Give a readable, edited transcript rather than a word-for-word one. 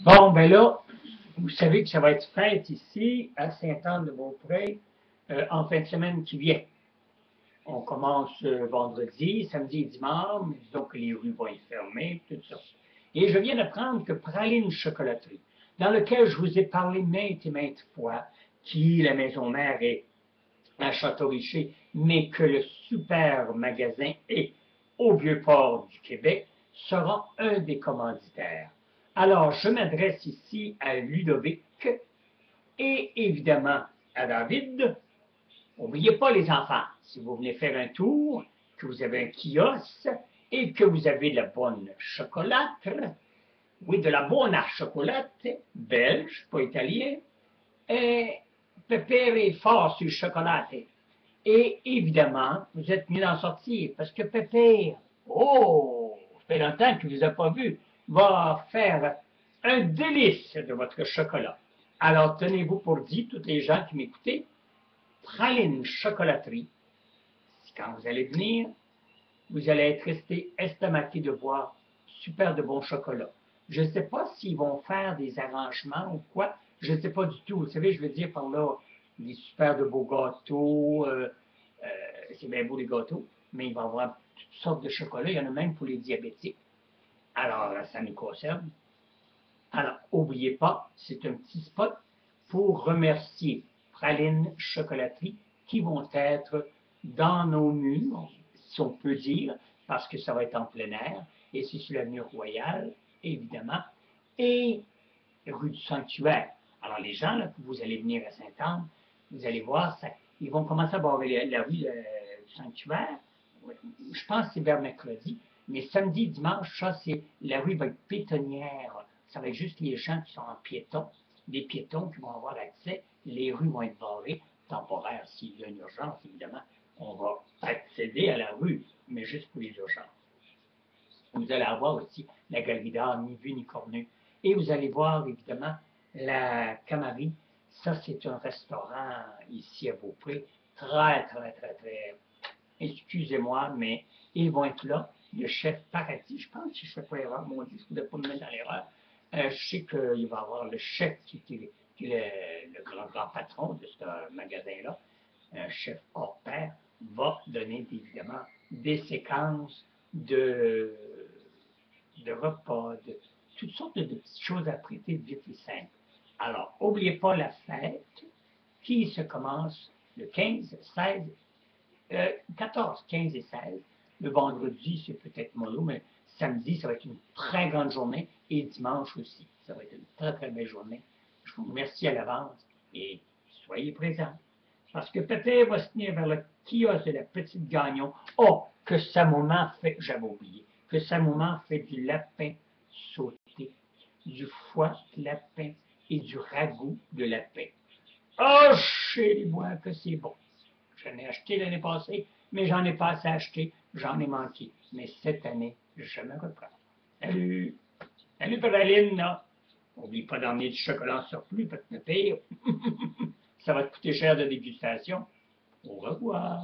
Bon, ben là, vous savez que ça va être fête ici, à Sainte-Anne-de-Beaupré, en fin de semaine qui vient. On commence vendredi, samedi et dimanche, mais disons que les rues vont être fermées, tout ça. Et je viens d'apprendre que Praline Chocolaterie, dans lequel je vous ai parlé maintes et maintes fois, qui, la maison mère, est à Château-Richer, mais que le super magasin est au Vieux-Port du Québec, sera un des commanditaires. Alors, je m'adresse ici à Ludovic et évidemment à David. N'oubliez pas, les enfants, si vous venez faire un tour, que vous avez un kiosque et que vous avez de la bonne chocolate, oui, de la bonne chocolate, belge, pas italien, et Pépère est fort sur le chocolat. Et évidemment, vous êtes mieux d'en sortir parce que Pépère, oh, ça fait longtemps que je ne vous ai pas vu, va faire un délice de votre chocolat. Alors, tenez-vous pour dit, toutes les gens qui m'écoutez, Praline Chocolaterie, quand vous allez venir, vous allez être resté estomaqué de voir super de bon chocolat. Je ne sais pas s'ils vont faire des arrangements ou quoi. Je ne sais pas du tout. Vous savez, je veux dire par là, des super de beaux gâteaux. C'est bien beau les gâteaux, mais il va y avoir toutes sortes de chocolats. Il y en a même pour les diabétiques. Alors, ça nous concerne. Alors, n'oubliez pas, c'est un petit spot pour remercier Praline Chocolaterie qui vont être dans nos murs, si on peut dire, parce que ça va être en plein air, et c'est sur l'avenue Royale, évidemment, et rue du Sanctuaire. Alors, les gens, là, que vous allez venir à Sainte-Anne, vous allez voir, ça, ils vont commencer à barrer la rue du Sanctuaire. Je pense que c'est vers mercredi, mais samedi, dimanche, ça, c'est la rue va être pétonnière. Ça va être juste les gens qui sont en piéton, des piétons qui vont avoir accès. Les rues vont être barrées, temporaires s'il y a une urgence, évidemment. On va accéder à la rue, mais juste pour les urgences. Vous allez avoir aussi la galerie d'art, ni vu ni cornu. Et vous allez voir, évidemment, la Camarie. Ça, c'est un restaurant ici à Beaupré. Très, très, très, très. Excusez-moi, mais ils vont être là. Le chef Paradis, je pense, si je ne fais pas erreur, mon Dieu, je ne voudrais pas me mettre dans l'erreur. Je sais qu'il va y avoir le chef qui est le grand patron de ce magasin-là, un chef hors pair, va donner évidemment des séquences de repas, de toutes sortes de petites choses à prêter vite et simple. Alors, n'oubliez pas la fête qui se commence le 15, 16, 14, 15 et 16. Le vendredi, c'est peut-être mollo, mais samedi, ça va être une très grande journée et dimanche aussi. Ça va être une très, très belle journée. Je vous remercie à l'avance et soyez présents. Parce que Pépé va se tenir vers le kiosque de la petite Gagnon. Oh, que sa maman fait, j'avais oublié, que sa maman fait du lapin sauté, du foie de lapin et du ragoût de lapin. Oh, chez moi que c'est bon. J'en ai acheté l'année passée, mais j'en ai pas assez acheté, j'en ai manqué. Mais cette année, je me reprends. Salut! Salut, Péraline, là! N'oublie pas d'emmener du chocolat en surplus, peut-être pire. Ça va te coûter cher de dégustation. Au revoir.